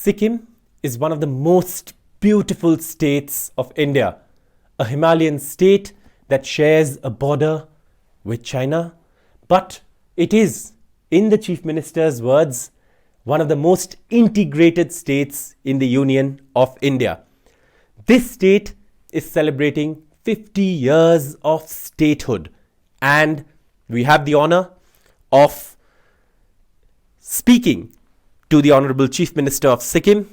Sikkim is one of the most beautiful states of India, a Himalayan state that shares a border with China, but it is, in the Chief Minister's words, one of the most integrated states in the Union of India. This state is celebrating 50 years of statehood, and we have the honor of speaking to the Honorable Chief Minister of Sikkim,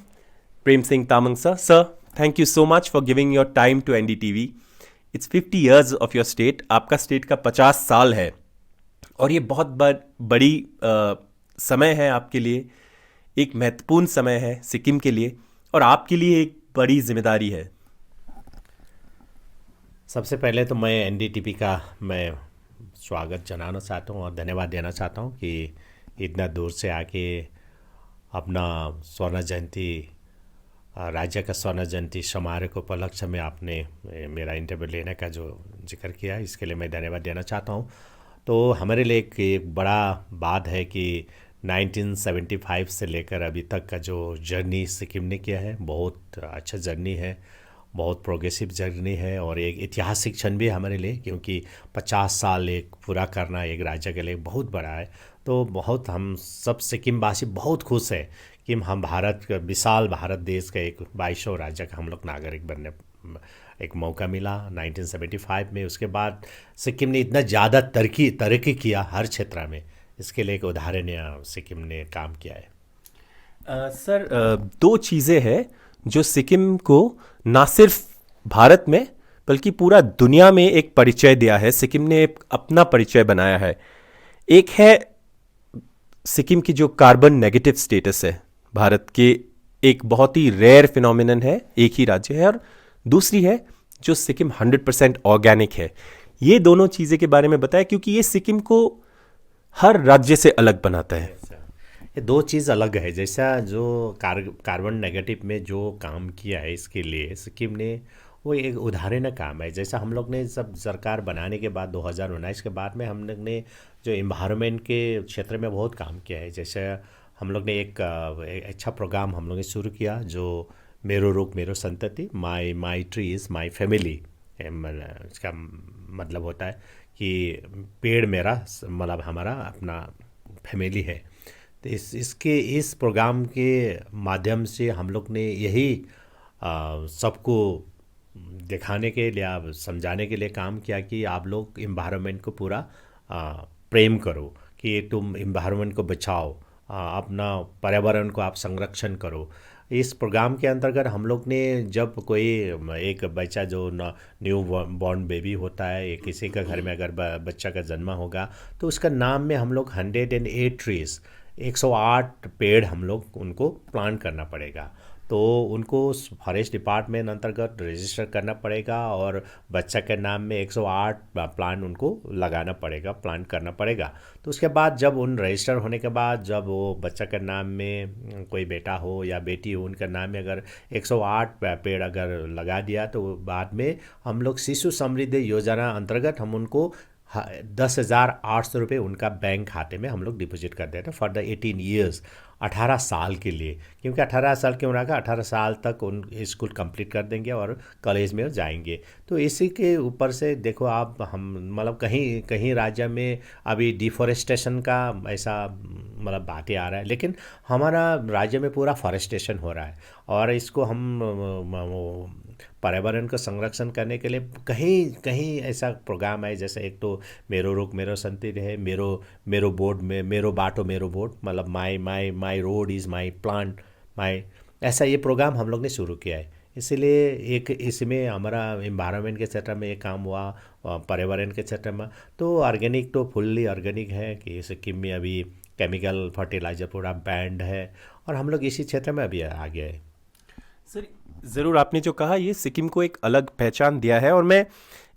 Prem Singh Tamang sir. Sir, thank you so much for giving your time to NDTV. It's 50 years of your state. आपका state का 50 साल है और ये बहुत बड़ी समय है आपके लिए, एक महत्वपूर्ण समय है सिक्किम के लिए और आपके लिए एक बड़ी जिम्मेदारी है. सबसे पहले तो मैं एनडीटीवी का मैं स्वागत जनाना चाहता हूँ और धन्यवाद देना चाहता हूँ कि इतना दूर से आके अपना स्वर्ण जयंती राज्य का स्वर्ण जयंती समारोह को उपलक्ष्य में आपने मेरा इंटरव्यू लेने का जो जिक्र किया, इसके लिए मैं धन्यवाद देना चाहता हूँ. तो हमारे लिए एक बड़ा बात है कि 1975 से लेकर अभी तक का जो जर्नी सिक्किम ने किया है, बहुत अच्छा जर्नी है, बहुत प्रोग्रेसिव जर्नी है और एक ऐतिहासिक क्षण भी है हमारे लिए, क्योंकि 50 साल एक पूरा करना एक राज्य के लिए बहुत बड़ा है. तो बहुत हम सब सिक्किमवासी बहुत खुश है कि हम भारत का विशाल भारत देश का एक 2200 राज्य का हम लोग नागरिक बनने एक मौका मिला 1975 में. उसके बाद सिक्किम ने इतना ज़्यादा तरक्की किया हर क्षेत्र में, इसके लिए एक उदाहरण सिक्किम ने काम किया है. सर, दो चीज़ें हैं जो सिक्किम को ना सिर्फ भारत में बल्कि पूरा दुनिया में एक परिचय दिया है. सिक्किम ने एक अपना परिचय बनाया है. एक है सिक्किम की जो कार्बन नेगेटिव स्टेटस है, भारत के एक बहुत ही रेयर फिनोमिनन है, एक ही राज्य है, और दूसरी है जो सिक्किम 100% ऑर्गेनिक है. ये दोनों चीज़ें के बारे में बताया क्योंकि ये सिक्किम को हर राज्य से अलग बनाता है. ये दो चीज़ अलग है. जैसा जो कार्बन नेगेटिव में जो काम किया है, इसके लिए सिक्किम ने वो एक उदाहरण काम है. जैसा हम लोग ने सब सरकार बनाने के बाद 2019 के बाद में हम लोग ने जो इन्वायरमेंट के क्षेत्र में बहुत काम किया है. जैसे हम लोग ने एक अच्छा प्रोग्राम हम लोग ने शुरू किया जो मेरो रुख मेरो संतति, माई ट्रीज माई फैमिली. इसका मतलब होता है कि पेड़ मेरा मतलब हमारा अपना फैमिली है. तो इस प्रोग्राम के माध्यम से हम लोग ने यही सबको दिखाने के लिए, आप समझाने के लिए काम किया कि आप लोग इन्वायरमेंट को पूरा प्रेम करो, कि तुम इन्वायरमेंट को बचाओ, अपना पर्यावरण को आप संरक्षण करो. इस प्रोग्राम के अंतर्गत हम लोग ने जब कोई एक बच्चा जो न्यू बॉर्न बेबी होता है, एक किसी का घर में अगर बच्चा का जन्म होगा तो उसका नाम में हम लोग 108 ट्रीज 108 पेड़ हम लोग उनको प्लांट करना पड़ेगा. तो उनको फॉरेस्ट डिपार्टमेंट अंतर्गत रजिस्टर करना पड़ेगा और बच्चा के नाम में 108 प्लांट उनको लगाना पड़ेगा, प्लांट करना पड़ेगा. तो उसके बाद जब उन रजिस्टर होने के बाद जब वो बच्चा के नाम में कोई बेटा हो या बेटी हो, उनका नाम में अगर 108 पेड़ अगर लगा दिया तो बाद में हम लोग शिशु समृद्धि योजना अंतर्गत हम उनको 10,800 रुपये उनका बैंक खाते में हम लोग डिपॉजिट कर देते हैं फॉर द 18 ईयर्स, 18 साल के लिए. क्योंकि 18 साल की उम्र का 18 साल तक उन स्कूल कंप्लीट कर देंगे और कॉलेज में जाएंगे. तो इसी के ऊपर से देखो आप, हम मतलब कहीं कहीं राज्य में अभी डिफॉरेस्टेशन का ऐसा मतलब बातें आ रहा है, लेकिन हमारा राज्य में पूरा फॉरेस्टेशन हो रहा है और इसको हम पर्यावरण का संरक्षण करने के लिए कहीं कहीं ऐसा प्रोग्राम है. जैसे एक तो मेरो रुख मेरो संतति है, मेरो बोर्ड में मेरो बाटो मेरो बोर्ड, मतलब माई रोड इज़ माई प्लांट माई, ऐसा ये प्रोग्राम हम लोग ने शुरू किया है. इसीलिए एक इसमें हमारा इन्वायरमेंट के क्षेत्र में एक काम हुआ, पर्यावरण के क्षेत्र में तो ऑर्गेनिक तो फुल्ली ऑर्गेनिक है कि सिक्किम में अभी केमिकल फर्टिलाइजर पूरा बैंड है और हम लोग इसी क्षेत्र में अभी आ गए हैं. सर, ज़रूर आपने जो कहा ये सिक्किम को एक अलग पहचान दिया है और मैं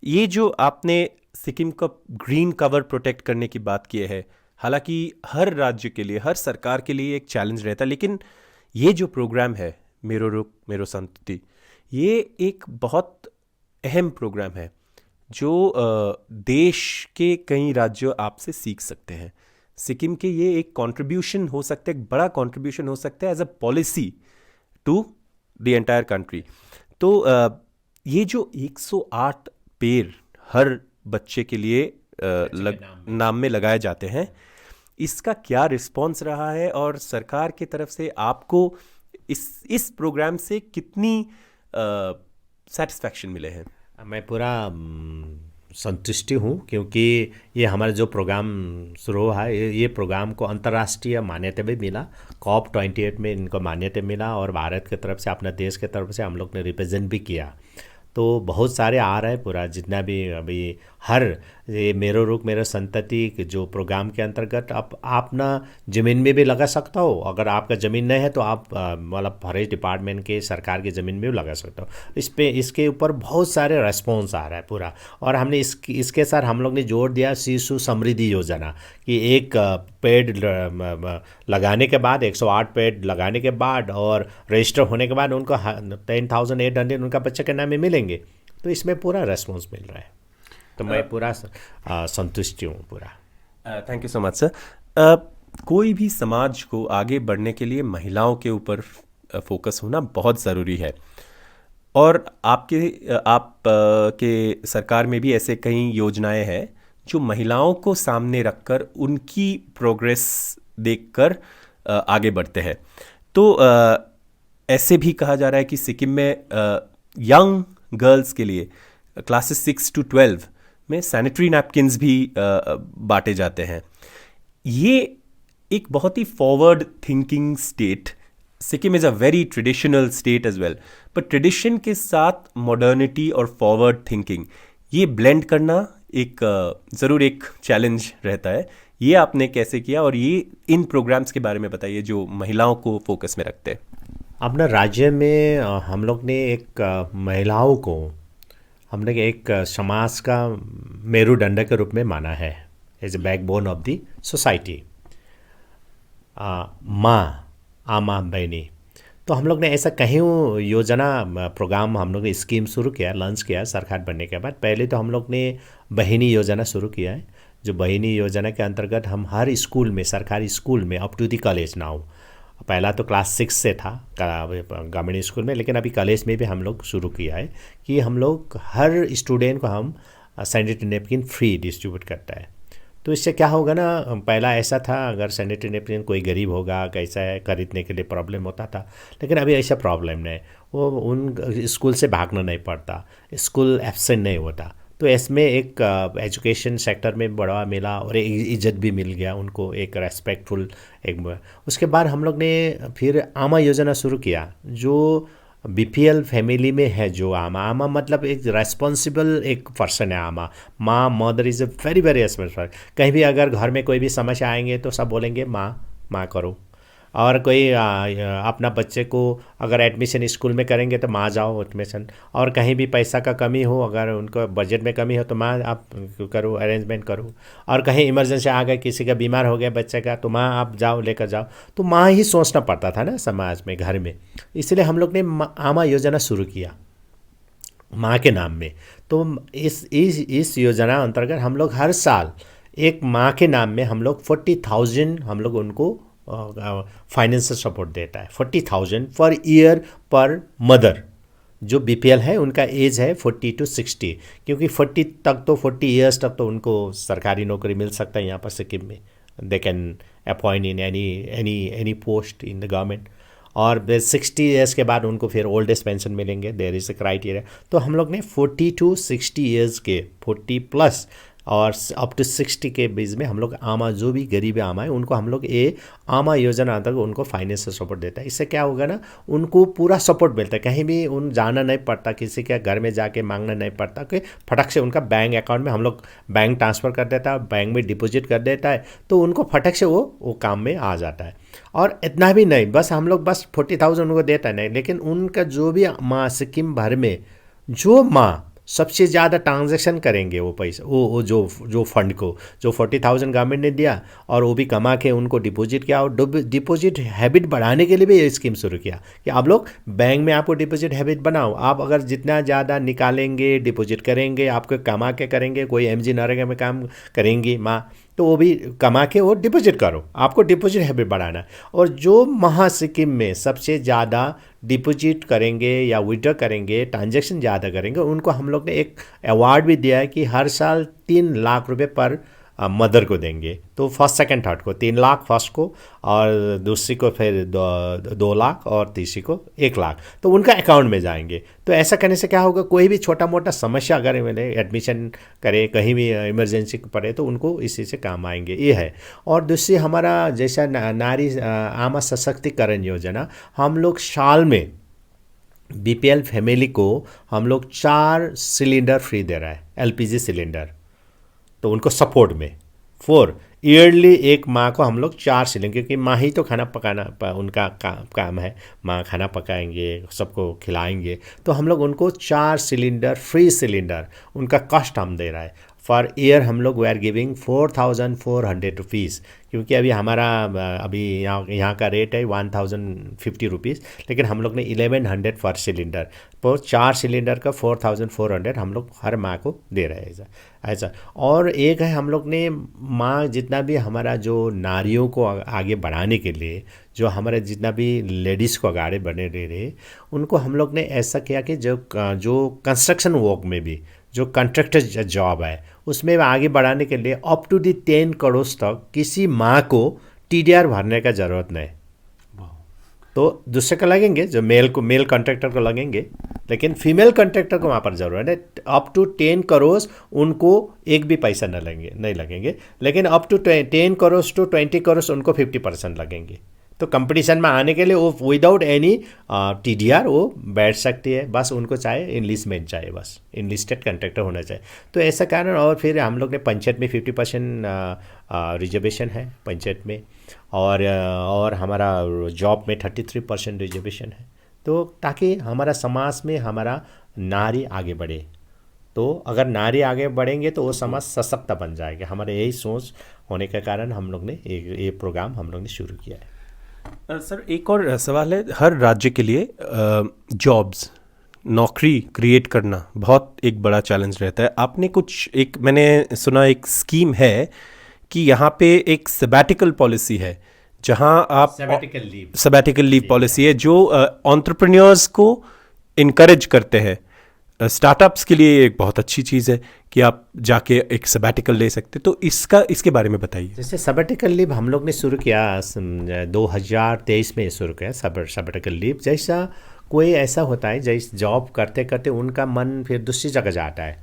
ये जो आपने सिक्किम का ग्रीन कवर प्रोटेक्ट करने की बात की है, हालांकि हर राज्य के लिए, हर सरकार के लिए एक चैलेंज रहता है, लेकिन ये जो प्रोग्राम है मेरो रुख मेरो संतति, ये एक बहुत अहम प्रोग्राम है जो देश के कई राज्य आपसे सीख सकते हैं. सिक्किम के ये एक कंट्रीब्यूशन हो सकता है, एक बड़ा कंट्रीब्यूशन हो सकता है as a policy to the entire country. तो ये जो 108 पेड़ हर बच्चे के लिए नाम में लगाए जाते हैं, इसका क्या रिस्पॉन्स रहा है और सरकार की तरफ से आपको इस प्रोग्राम से कितनी सेटिस्फैक्शन मिले हैं? मैं पूरा संतुष्टि हूँ, क्योंकि ये हमारा जो प्रोग्राम शुरू हुआ है, ये प्रोग्राम को अंतर्राष्ट्रीय मान्यता भी मिला। COP28 में इनको मान्यता मिला और भारत की तरफ से, अपना देश की तरफ से हम लोग ने रिप्रेजेंट भी किया। तो बहुत सारे आ रहे हैं, पूरा जितना भी अभी हर ये मेरो रुख मेरो संतति जो प्रोग्राम के अंतर्गत आप ना ज़मीन में भी लगा सकता हो। अगर आपका ज़मीन नहीं है तो आप मतलब फॉरेस्ट डिपार्टमेंट के, सरकार की ज़मीन में भी लगा सकते हो। इसके ऊपर बहुत सारे रेस्पॉन्स आ रहा है पूरा। और हमने इसके साथ हम लोग ने जोड़ दिया शिशु समृद्धि योजना, कि एक पेड़ लगाने के बाद, 108 पेड़ लगाने के बाद और रजिस्टर होने के बाद उनको 10,800 उनका बच्चे के नाम में मिलेंगे। तो इसमें पूरा रेस्पॉन्स मिल रहा है, तो मैं पूरा संतुष्ट हूँ पूरा। Thank you so much sir. कोई भी समाज को आगे बढ़ने के लिए महिलाओं के ऊपर फोकस होना बहुत ज़रूरी है, और आप के सरकार में भी ऐसे कई योजनाएं हैं जो महिलाओं को सामने रखकर उनकी प्रोग्रेस देखकर आगे बढ़ते हैं। तो ऐसे भी कहा जा रहा है कि सिक्किम में यंग गर्ल्स के लिए क्लासेस 6 to 12 में सैनिटरी नैपकिन्स भी बांटे जाते हैं। ये एक बहुत ही forward thinking state, Sikkim is a very traditional state as well, पर ट्रेडिशन के साथ मॉडर्निटी और फॉरवर्ड थिंकिंग ये ब्लेंड करना एक ज़रूर एक चैलेंज रहता है। ये आपने कैसे किया, और ये इन प्रोग्राम्स के बारे में बताइए जो महिलाओं को फोकस में रखते हैं। अपना राज्य में हम लोग ने एक महिलाओं को हमने एक समाज का मेरुदंड के रूप में माना है, as a backbone of the society. माँ, आमा, बहनी। तो हम लोग ने ऐसा कहीं योजना प्रोग्राम हम लोग ने स्कीम शुरू किया, लॉन्च किया सरकार बनने के बाद। पहले तो हम लोग ने बहिनी योजना शुरू किया है, जो बहिनी योजना के अंतर्गत हम हर स्कूल में, सरकारी स्कूल में, up to the college now, पहला तो क्लास 6 से था गवर्नमेंट स्कूल में, लेकिन अभी कॉलेज में भी हम लोग शुरू किया है कि हम लोग हर स्टूडेंट को हम सैनिटरी नैपकिन फ्री डिस्ट्रीब्यूट करता है। तो इससे क्या होगा ना, पहला ऐसा था अगर सैनिटरी नैपकिन कोई गरीब होगा कैसा है खरीदने के लिए प्रॉब्लम होता था, लेकिन अभी ऐसा प्रॉब्लम नहीं, वो उन स्कूल से भागना नहीं पड़ता, स्कूल एब्सेंट नहीं होता। तो इसमें एक एजुकेशन सेक्टर में बढ़ावा मिला और एक इज्जत भी मिल गया उनको, एक रेस्पेक्टफुल एक। उसके बाद हम लोग ने फिर आमा योजना शुरू किया, जो BPL फैमिली में है। जो आमा मतलब एक रेस्पॉन्सिबल एक पर्सन है। आमा, माँ, mother is a very very responsible. कहीं भी अगर घर में कोई भी समस्या आएंगे तो सब बोलेंगे माँ करो। और कोई अपना बच्चे को अगर एडमिशन स्कूल में करेंगे तो माँ जाओ एडमिशन। और कहीं भी पैसा का कमी हो, अगर उनको बजट में कमी हो तो माँ आप करो, अरेंजमेंट करो। और कहीं इमरजेंसी आ गए, किसी का बीमार हो गया बच्चे का, तो माँ आप जाओ लेकर जाओ। तो माँ ही सोचना पड़ता था ना समाज में, घर में। इसलिए हम लोग ने आमा योजना शुरू किया माँ के नाम में। तो इस योजना अंतर्गत हम लोग हर साल एक माँ के नाम में हम लोग 40,000 हम लोग उनको फाइनेंशियल सपोर्ट देता है। 40,000 पर ईयर पर मदर। जो BPL है उनका एज है 40 to 60, क्योंकि 40 तक तो 40 ईयर्स तक तो उनको सरकारी नौकरी मिल सकता है यहाँ पर सिक्किम में। They can appoint in any post in the government. और 60 ईयर्स के बाद उनको फिर ओल्ड एज पेंशन मिलेंगे, देयर इज़ अ क्राइटेरिया। तो हम लोग ने 40 to 60 ईयर्स के, 40+ और अप टू 60 के बीच में हम लोग आमा, जो भी गरीब आमा है उनको हम लोग ये आमा योजना अंतर्गत उनको फाइनेंशियल सपोर्ट देता है। इससे क्या होगा ना, उनको पूरा सपोर्ट मिलता है, कहीं भी उन जाना नहीं पड़ता, किसी के घर में जाके मांगना नहीं पड़ता, कि फटक से उनका बैंक अकाउंट में हम लोग बैंक ट्रांसफ़र कर देता है, बैंक में डिपॉजिट कर देता है, तो उनको फटक से वो काम में आ जाता है। और इतना भी नहीं, बस हम लोग बस 40,000 उनको देता नहीं, लेकिन उनका जो भी माँ सिक्किम भर में जो माँ सबसे ज़्यादा ट्रांजैक्शन करेंगे वो पैसा, वो जो फंड को, जो 40,000 गवर्नमेंट ने दिया और वो भी कमा के उनको डिपॉजिट किया। और डिपॉजिट हैबिट बढ़ाने के लिए भी ये स्कीम शुरू किया कि आप लोग बैंक में आपको डिपॉजिट हैबिट बनाओ। आप अगर जितना ज़्यादा निकालेंगे, डिपॉजिट करेंगे, आपको कमा के करेंगे, कोई MG नरेगा में काम करेंगी माँ, तो वो भी कमा के वो डिपॉजिट करो, आपको डिपॉजिट हैबिट बढ़ाना। और जो सिक्किम में सबसे ज़्यादा डिपॉजिट करेंगे या विड्रॉ करेंगे, ट्रांजैक्शन ज़्यादा करेंगे, उनको हम लोग ने एक अवार्ड भी दिया है कि हर साल 3 लाख रुपए पर मदर को देंगे। तो फर्स्ट सेकंड थर्ड को 3 लाख फर्स्ट को, और दूसरी को फिर 2 लाख, और तीसरी को 1 लाख, तो उनका अकाउंट में जाएंगे। तो ऐसा करने से क्या होगा, कोई भी छोटा मोटा समस्या अगर मिले, एडमिशन करे, कहीं भी इमरजेंसी पड़े, तो उनको इसी से काम आएंगे, ये है। और दूसरी हमारा जैसा नारी आमा सशक्तिकरण योजना, हम लोग साल में बीपीएल फैमिली को हम लोग 4 सिलेंडर फ्री दे रहा है, एलपीजी सिलेंडर, तो उनको सपोर्ट में 4 ईयरली एक माँ को हम लोग 4 सिलेंडर, क्योंकि माँ ही तो खाना पकाना उनका काम है, माँ खाना पकाएंगे, सबको खिलाएंगे, तो हम लोग उनको 4 सिलेंडर फ्री सिलेंडर, उनका कॉस्ट हम दे रहा है। फॉर ईयर हम लोग वी आर गिविंग 4400 रुपीज़, क्योंकि अभी हमारा अभी यहाँ का रेट है 1050 रुपीज़, लेकिन हम लोग ने 1100 पर सिलेंडर, तो 4 सिलेंडर का 4400 हम लोग हर माँ को दे रहे हैं ऐसा। और एक है, हम लोग ने माँ जितना भी हमारा जो नारियों को आगे बढ़ाने के लिए, जो हमारे जितना भी लेडीज़ को आगे बढ़ने दे रहे, उनको हम लोग ने ऐसा किया कि जो कंस्ट्रक्शन वर्क में भी जो कॉन्ट्रैक्टर जॉब है, उसमें आगे बढ़ाने के लिए अप टू दी 10 करोड़ तक किसी माँ को टीडीआर भरने का ज़रूरत नहीं। तो दूसरे को लगेंगे, जो मेल कॉन्ट्रैक्टर को लगेंगे, लेकिन फीमेल कॉन्ट्रैक्टर को वहाँ पर ज़रूरत है। अप टू 10 करोड़ उनको एक भी पैसा नहीं लगेंगे, लेकिन up to 10 crore to 20 crore उनको 50% लगेंगे। तो कंपटीशन में आने के लिए वो विदाउट एनी टीडीआर वो बैठ सकती है, बस उनको चाहे इनलिस्टमेंट चाहिए, बस इनलिस्टेड कॉन्ट्रैक्टर होना चाहिए। तो ऐसा कारण, और फिर हम लोग ने पंचायत में 50% रिजर्वेशन है पंचायत में, और हमारा जॉब में 33% रिजर्वेशन है, तो ताकि हमारा समाज में हमारा नारी आगे बढ़े। तो अगर नारी आगे बढ़ेंगे तो वो समाज सशक्त बन जाएगा। हमारे यही सोच होने के कारण हम लोग ने ये प्रोग्राम हम लोग ने शुरू किया है। सर एक और सवाल है, हर राज्य के लिए जॉब्स, नौकरी क्रिएट करना बहुत एक बड़ा चैलेंज रहता है। आपने मैंने सुना एक स्कीम है कि यहाँ पे एक सबैटिकल पॉलिसी है, जहाँ आप सबैटिकल लीव पॉलिसी है जो एंटरप्रेन्योर्स को इनकरेज करते हैं। स्टार्टअप्स के लिए एक बहुत अच्छी चीज़ है कि आप जाके एक सबैटिकल ले सकते, तो इसके बारे में बताइए। जैसे सबैटिकल लीव हम लोग ने शुरू किया 2023 में शुरू किया सबैटिकल लीव। जैसा कोई ऐसा होता है, जैसे जॉब करते करते उनका मन फिर दूसरी जगह जाता है,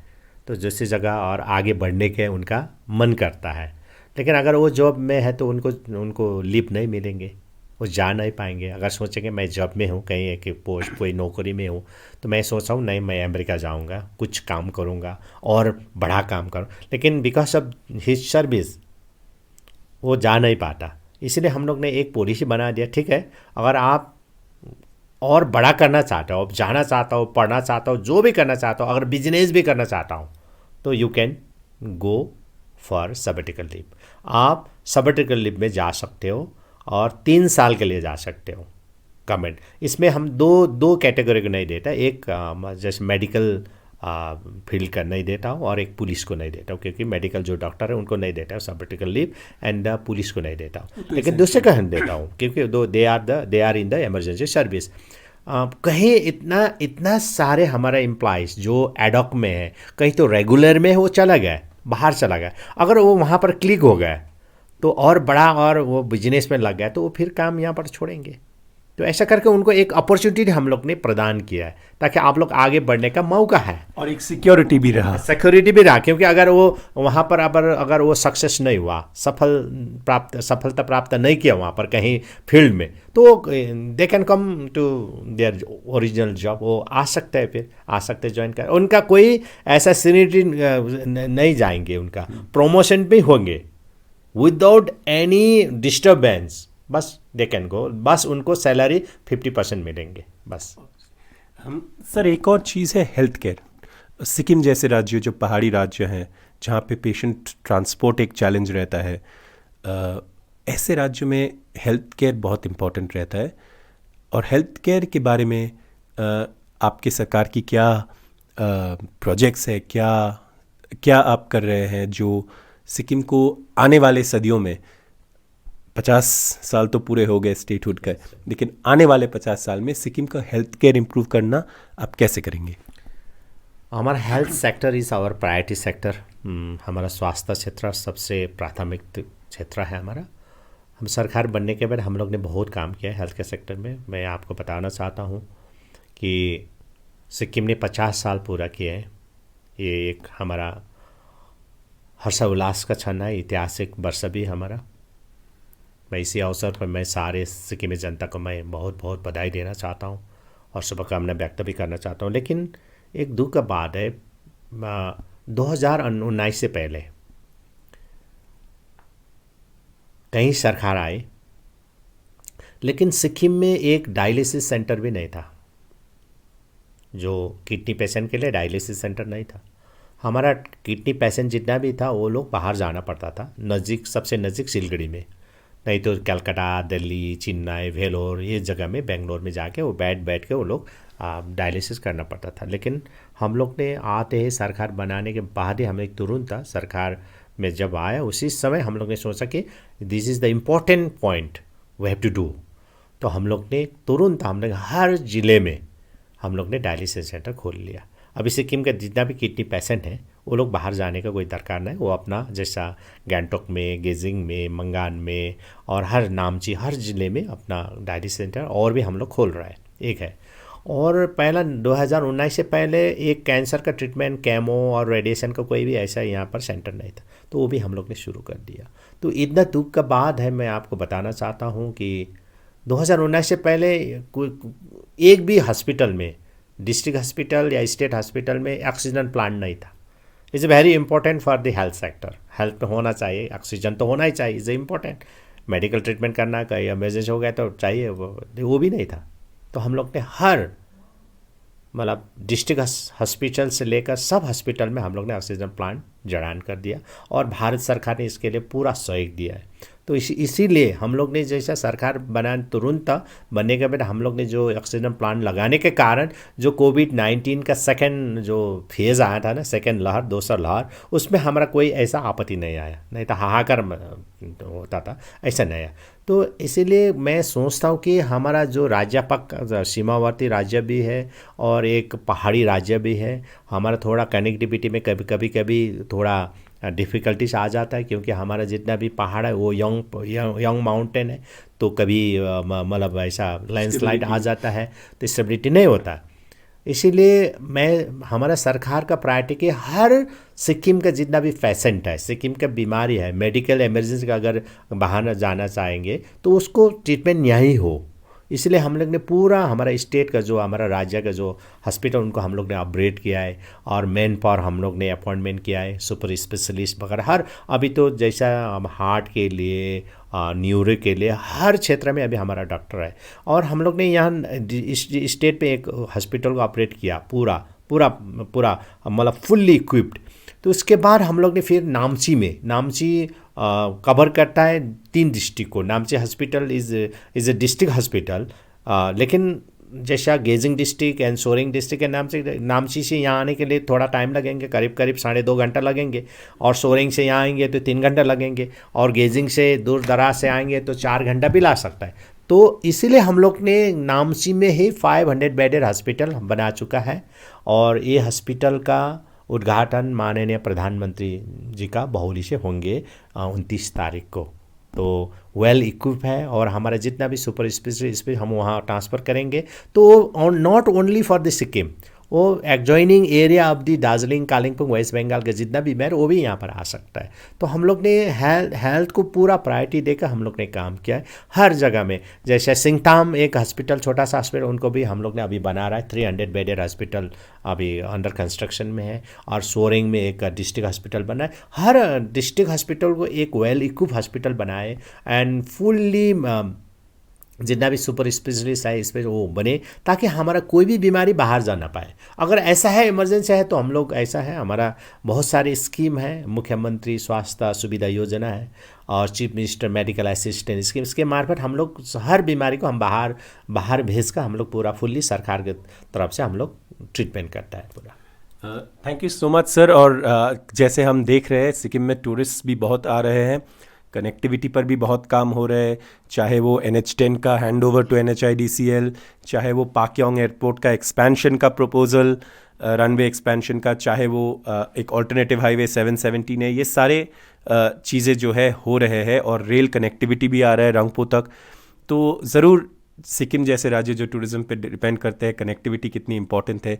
तो दूसरी जगह और आगे बढ़ने के उनका मन करता है, लेकिन अगर वो जॉब में है तो उनको लीव नहीं मिलेंगे, वो जा नहीं पाएंगे। अगर सोचेंगे मैं जॉब में हूँ, कहीं एक पोस्ट कोई नौकरी में हूँ, तो मैं सोच रहा हूँ नहीं मैं अमेरिका जाऊँगा, कुछ काम करूँगा और बड़ा काम करूँ, लेकिन बिकॉज ऑफ हिज सर्विस वो जा नहीं पाता। इसलिए हम लोग ने एक पॉलिसी बना दिया, ठीक है अगर आप और बड़ा करना चाहते हो, जाना चाहता हो, पढ़ना चाहता हो, जो भी करना चाहता हो, अगर बिजनेस भी करना चाहता हो, तो you can go for sabbatical leave. आप सबैटिकल लीव में जा सकते हो और 3 साल के लिए जा सकते हो। कमेंट इसमें हम दो कैटेगरी को नहीं देता, एक जैसे मेडिकल फील्ड का नहीं देता हूँ और एक पुलिस को नहीं देता हूँ, क्योंकि मेडिकल जो डॉक्टर है उनको नहीं देता हूँ सबैटिकल लीव, एंड पुलिस को नहीं देता हूँ, लेकिन दूसरे का हम देता हूँ, क्योंकि they are in the emergency service. कहीं इतना सारे हमारा एम्प्लॉइज़ जो एडॉक में है, कहीं तो रेगुलर में वो चला गया, बाहर चला गया, अगर वो वहाँ पर क्लिक हो गया तो और बड़ा और वो बिजनेस में लग गया, तो वो फिर काम यहाँ पर छोड़ेंगे। तो ऐसा करके उनको एक अपॉर्चुनिटी हम लोग ने प्रदान किया है, ताकि आप लोग आगे बढ़ने का मौका है, और एक सिक्योरिटी भी रहा, क्योंकि अगर वो वहाँ पर अगर वो सक्सेस नहीं हुआ, सफलता प्राप्त नहीं किया वहाँ पर कहीं फील्ड में, तो they can come to their original job, वो आ सकते हैं, फिर आ सकते ज्वाइन कर, उनका कोई ऐसा सीनियरिटी नहीं जाएंगे, उनका प्रमोशन भी होंगे विदाउट एनी डिस्टर्बेंस, बस दे कैन गो, बस उनको सैलरी 50% मिलेंगे बस। सर एक और चीज़ है हेल्थ केयर। सिक्किम जैसे राज्य जो पहाड़ी राज्य हैं, जहाँ पे पेशेंट ट्रांसपोर्ट एक चैलेंज रहता है, ऐसे राज्यों में हेल्थ केयर बहुत इम्पोर्टेंट रहता है। और हेल्थ केयर के बारे में आपके सरकार की क्या प्रोजेक्ट्स है, क्या आप कर रहे हैं जो सिक्किम को आने वाले सदियों में 50 साल तो पूरे हो गए स्टेटहुड का, लेकिन आने वाले 50 साल में सिक्किम का हेल्थ केयर इम्प्रूव करना आप कैसे करेंगे? हमारा health sector is our priority sector. हमारा स्वास्थ्य क्षेत्र सबसे प्राथमिक क्षेत्र है हमारा। हम सरकार बनने के बाद हम लोग ने बहुत काम किया है हेल्थ केयर सेक्टर में। मैं आपको बताना चाहता हूँ कि सिक्किम ने 50 साल पूरा किए हैं। ये एक हमारा हर्षोल्लास का क्षण है, ऐतिहासिक वर्ष भी हमारा। मैं इसी अवसर पर मैं सारे सिक्किमी जनता को मैं बहुत बहुत बधाई देना चाहता हूँ और शुभकामना व्यक्त भी करना चाहता हूँ। लेकिन एक दुख का बात है, 2019 से पहले कई सरकार आए, लेकिन सिक्किम में एक डायलिसिस सेंटर भी नहीं था। जो किडनी पेशेंट के लिए डायलिसिस सेंटर नहीं था। हमारा किडनी पेशेंट जितना भी था वो लोग बाहर जाना पड़ता था, नज़दीक सबसे नज़दीक सिलगड़ी में, नहीं तो कलकत्ता, दिल्ली, चेन्नई, वेलोर ये जगह में, बेंगलोर में जाके वो बैठ के वो लोग डायलिसिस करना पड़ता था। लेकिन हम लोग ने आते ही सरकार बनाने के बाद ही हमें तुरंत सरकार में जब आया उसी समय हम लोग ने सोचा कि this is the important point we have to do. तो हम लोग ने तुरंत हर ज़िले में हम लोग ने डायलिसिस सेंटर खोल लिया। अभी सिक्किम का जितना भी किडनी पेशेंट हैं वो लोग बाहर जाने का कोई दरकार नहीं, वो अपना जैसा गैंगटॉक में, गेजिंग में, मंगान में और हर नामची हर ज़िले में अपना डायलिसिस सेंटर और भी हम लोग खोल रहा है। एक है, और पहला 2019 से पहले एक कैंसर का ट्रीटमेंट, केमो और रेडिएशन का कोई भी ऐसा यहाँ पर सेंटर नहीं था, तो वो भी हम लोग ने शुरू कर दिया। तो इतना दुख का बात है, मैं आपको बताना चाहता हूँ कि 2019 से पहले एक भी हॉस्पिटल में, डिस्ट्रिक्ट हॉस्पिटल या स्टेट हॉस्पिटल में ऑक्सीजन प्लांट नहीं था। Is very important for the health sector. Health में होना चाहिए, ऑक्सीजन तो होना ही चाहिए, इज़ इम्पॉर्टेंट। मेडिकल ट्रीटमेंट करना, कहीं इमरजेंसी हो गया तो चाहिए, वो भी नहीं था। तो हम लोग ने हर मतलब डिस्ट्रिक्ट हॉस्पिटल से लेकर सब हॉस्पिटल में हम लोग ने ऑक्सीजन प्लांट जड़ान कर दिया और भारत सरकार ने इसके लिए पूरा सहयोग दिया है। तो इसीलिए हम लोग ने जैसा सरकार बना तुरंत बनने के बाद हम लोग ने जो ऑक्सीजन प्लांट लगाने के कारण जो कोविड-19 का सेकंड जो फेज़ आया था ना, सेकंड लहर, दूसरा लहर, उसमें हमारा कोई ऐसा आपत्ति नहीं आया, नहीं तो हाहाकार होता था, ऐसा नहीं आया। तो इसीलिए मैं सोचता हूँ कि हमारा जो राज्य पक सीमावर्ती राज्य भी है और एक पहाड़ी राज्य भी है, हमारा थोड़ा कनेक्टिविटी में कभी थोड़ा डिफ़िकल्टीज आ जाता है, क्योंकि हमारा जितना भी पहाड़ है वो यंग माउंटेन है, तो कभी मतलब ऐसा लैंडस्लाइड आ जाता है तो स्टेबिलिटी नहीं होता। इसीलिए हमारा सरकार का प्रायोरिटी कि हर सिक्किम का जितना भी पेशेंट है, सिक्किम का बीमारी है, मेडिकल इमरजेंसी का अगर बाहर जाना चाहेंगे तो उसको ट्रीटमेंट यहीं हो। इसलिए हम लोग ने पूरा हमारा स्टेट का जो, हमारा राज्य का जो हॉस्पिटल उनको हम लोग ने अपग्रेड किया है और मैन पावर हम लोग ने अपॉइंटमेंट किया है, सुपर स्पेशलिस्ट वगैरह हर, अभी तो जैसा हार्ट के लिए, न्यूरो के लिए हर क्षेत्र में अभी हमारा डॉक्टर है। और हम लोग ने यहाँ स्टेट पे एक हॉस्पिटल को ऑपरेट किया पूरा मतलब फुल्ली इक्विप्ड। तो उसके बाद हम लोग ने फिर नामची कवर करता है 3 डिस्ट्रिक्ट को। Namchi hospital is a district hospital, लेकिन जैसा Geyzing district and Soreng district के नामची से यहाँ आने के लिए थोड़ा टाइम लगेंगे, करीब 2.5 घंटा लगेंगे, और सोरेंग से यहाँ आएंगे तो 3 घंटा लगेंगे, और गेजिंग से दूर दराज से आएंगे तो 4 घंटा भी ला सकता है। तो इसीलिए हम लोग ने नामची में ही 500 बेडेड हॉस्पिटल बना चुका है, और ये हॉस्पिटल का उद्घाटन माननीय प्रधानमंत्री जी का बहुली से होंगे 29 तारीख को। तो वेल इक्विप है, और हमारा जितना भी सुपर स्पेशलिस्ट हम वहाँ ट्रांसफ़र करेंगे तो not only for the Sikkim, वो adjoining area of the Darjeeling, Kalimpong, West Bengal का जितना भी मैर वो भी यहाँ पर आ सकता है। तो हम लोग ने हेल्थ को पूरा प्रायोरिटी देकर हम लोग ने काम किया है हर जगह में। जैसे सिंगताम एक हॉस्पिटल, छोटा सा हॉस्पिटल, उनको भी हम लोग ने अभी बना रहा है, 300 बेडेड हॉस्पिटल अभी अंडर कंस्ट्रक्शन में है, और सोरेंग में एक डिस्ट्रिक्ट हॉस्पिटल बना है। हर डिस्ट्रिक्ट हॉस्पिटल को एक वेल इक्विप हॉस्पिटल बनाए एंड फुल्ली जितना भी सुपर स्पेशलिस्ट है इस पर वो बने, ताकि हमारा कोई भी बीमारी बाहर जा ना पाए। अगर ऐसा है, इमरजेंसी है, तो हम लोग ऐसा है, हमारा बहुत सारी स्कीम है, मुख्यमंत्री स्वास्थ्य सुविधा योजना है और chief minister medical assistant scheme, इसके मार्फत हम लोग हर बीमारी को हम बाहर भेज कर हम लोग पूरा फुल्ली सरकार के तरफ से हम लोग ट्रीटमेंट करता है पूरा। Thank you so much sir. और जैसे हम देख रहे हैं सिक्किम में टूरिस्ट भी बहुत आ रहे हैं, कनेक्टिविटी पर भी बहुत काम हो रहा है, चाहे वो NH10 का हैंड ओवर टू NHIDCL, चाहे वो पाक्योंग एयरपोर्ट का एक्सपेंशन का प्रपोजल, रनवे एक्सपेंशन का, चाहे वो एक ऑल्टरनेटिव हाईवे 717 है, ये सारे चीज़ें जो है हो रहे हैं, और रेल कनेक्टिविटी भी आ रहा है रंगपो तक। तो ज़रूर सिक्किम जैसे राज्य जो टूरिज्म पे डिपेंड करते हैं, कनेक्टिविटी कितनी इंपॉर्टेंट है।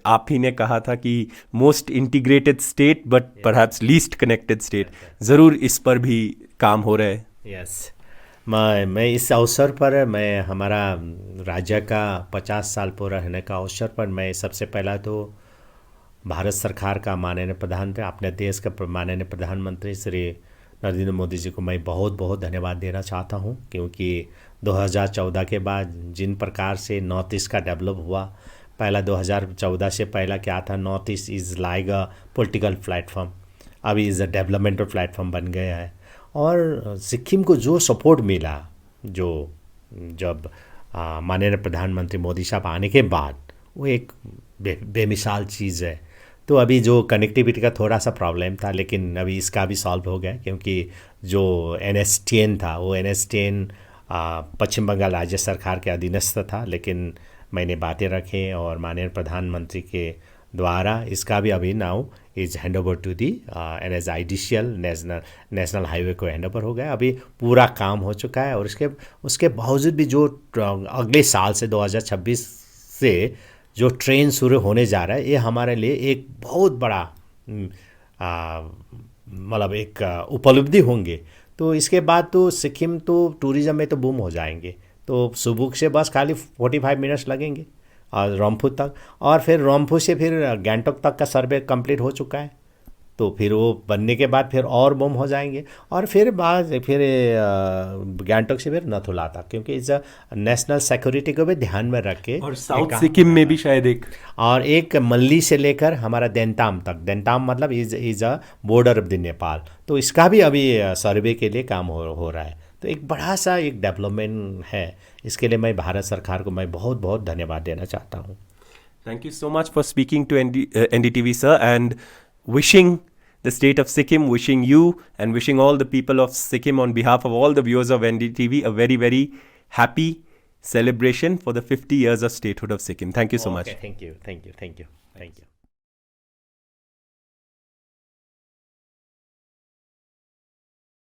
आप ही ने कहा था कि most integrated state but perhaps least connected state, ज़रूर इस पर भी काम हो रहा है। यस, मैं इस अवसर पर, मैं हमारा राज्य का 50 साल पूरा होने का अवसर पर, मैं सबसे पहला तो भारत सरकार का माननीय प्रधानमंत्री, अपने देश का माननीय प्रधानमंत्री श्री नरेंद्र मोदी जी को मैं बहुत बहुत धन्यवाद देना चाहता हूँ, क्योंकि 2014 के बाद जिन प्रकार से नॉर्थ ईस्ट का डेवलप हुआ, पहला 2014 से पहला क्या था, north east is like a political platform, अभी इज़ अ डेवलपमेंटल प्लेटफॉर्म बन गया है। और सिक्किम को जो सपोर्ट मिला, जो जब माननीय प्रधानमंत्री मोदी साहब आने के बाद, वो एक बेमिसाल चीज़ है। तो अभी जो कनेक्टिविटी का थोड़ा सा प्रॉब्लम था, लेकिन अभी इसका भी सॉल्व हो गया, क्योंकि जो NH10 था, वो NH10 पश्चिम बंगाल राज्य सरकार के अधीनस्थ था, लेकिन मैंने बातें रखें और माननीय प्रधानमंत्री के द्वारा इसका भी अभी now is hand over to the NHIDCL, national highway को हैंड ओवर हो गया। अभी पूरा काम हो चुका है, और उसके बावजूद भी जो अगले साल से 2026 से जो ट्रेन शुरू होने जा रहा है, ये हमारे लिए एक बहुत बड़ा मतलब एक उपलब्धि होंगे। तो इसके बाद तो सिक्किम तो टूरिज़्म में तो बूम हो जाएंगे। तो सुबुक से बस खाली 45 मिनट्स लगेंगे और रंगपू तक, और फिर रंगपू से फिर गैंगटॉक तक का सर्वे कंप्लीट हो चुका है। तो फिर वो बनने के बाद फिर और बम हो जाएंगे, और फिर गैंगटॉक से फिर नथुला तक, क्योंकि इस नेशनल सिक्योरिटी को भी ध्यान में रख के। और साउथ सिक्किम में भी शायद एक, और एक मल्ली से लेकर हमारा देंताम तक, देंताम मतलब is a border of the Nepal, तो इसका भी अभी सर्वे के लिए काम हो रहा है। तो एक बड़ा सा एक डेवलपमेंट है। इसके लिए मैं भारत सरकार को मैं बहुत बहुत धन्यवाद देना चाहता हूँ। Thank you so much for speaking to NDTV sir, and wishing the state of Sikkim, wishing you, and wishing all the people of Sikkim on behalf of all the viewers of NDTV a very, very happy celebration for the 50 years of statehood of Sikkim. Thank you so much. Thank you.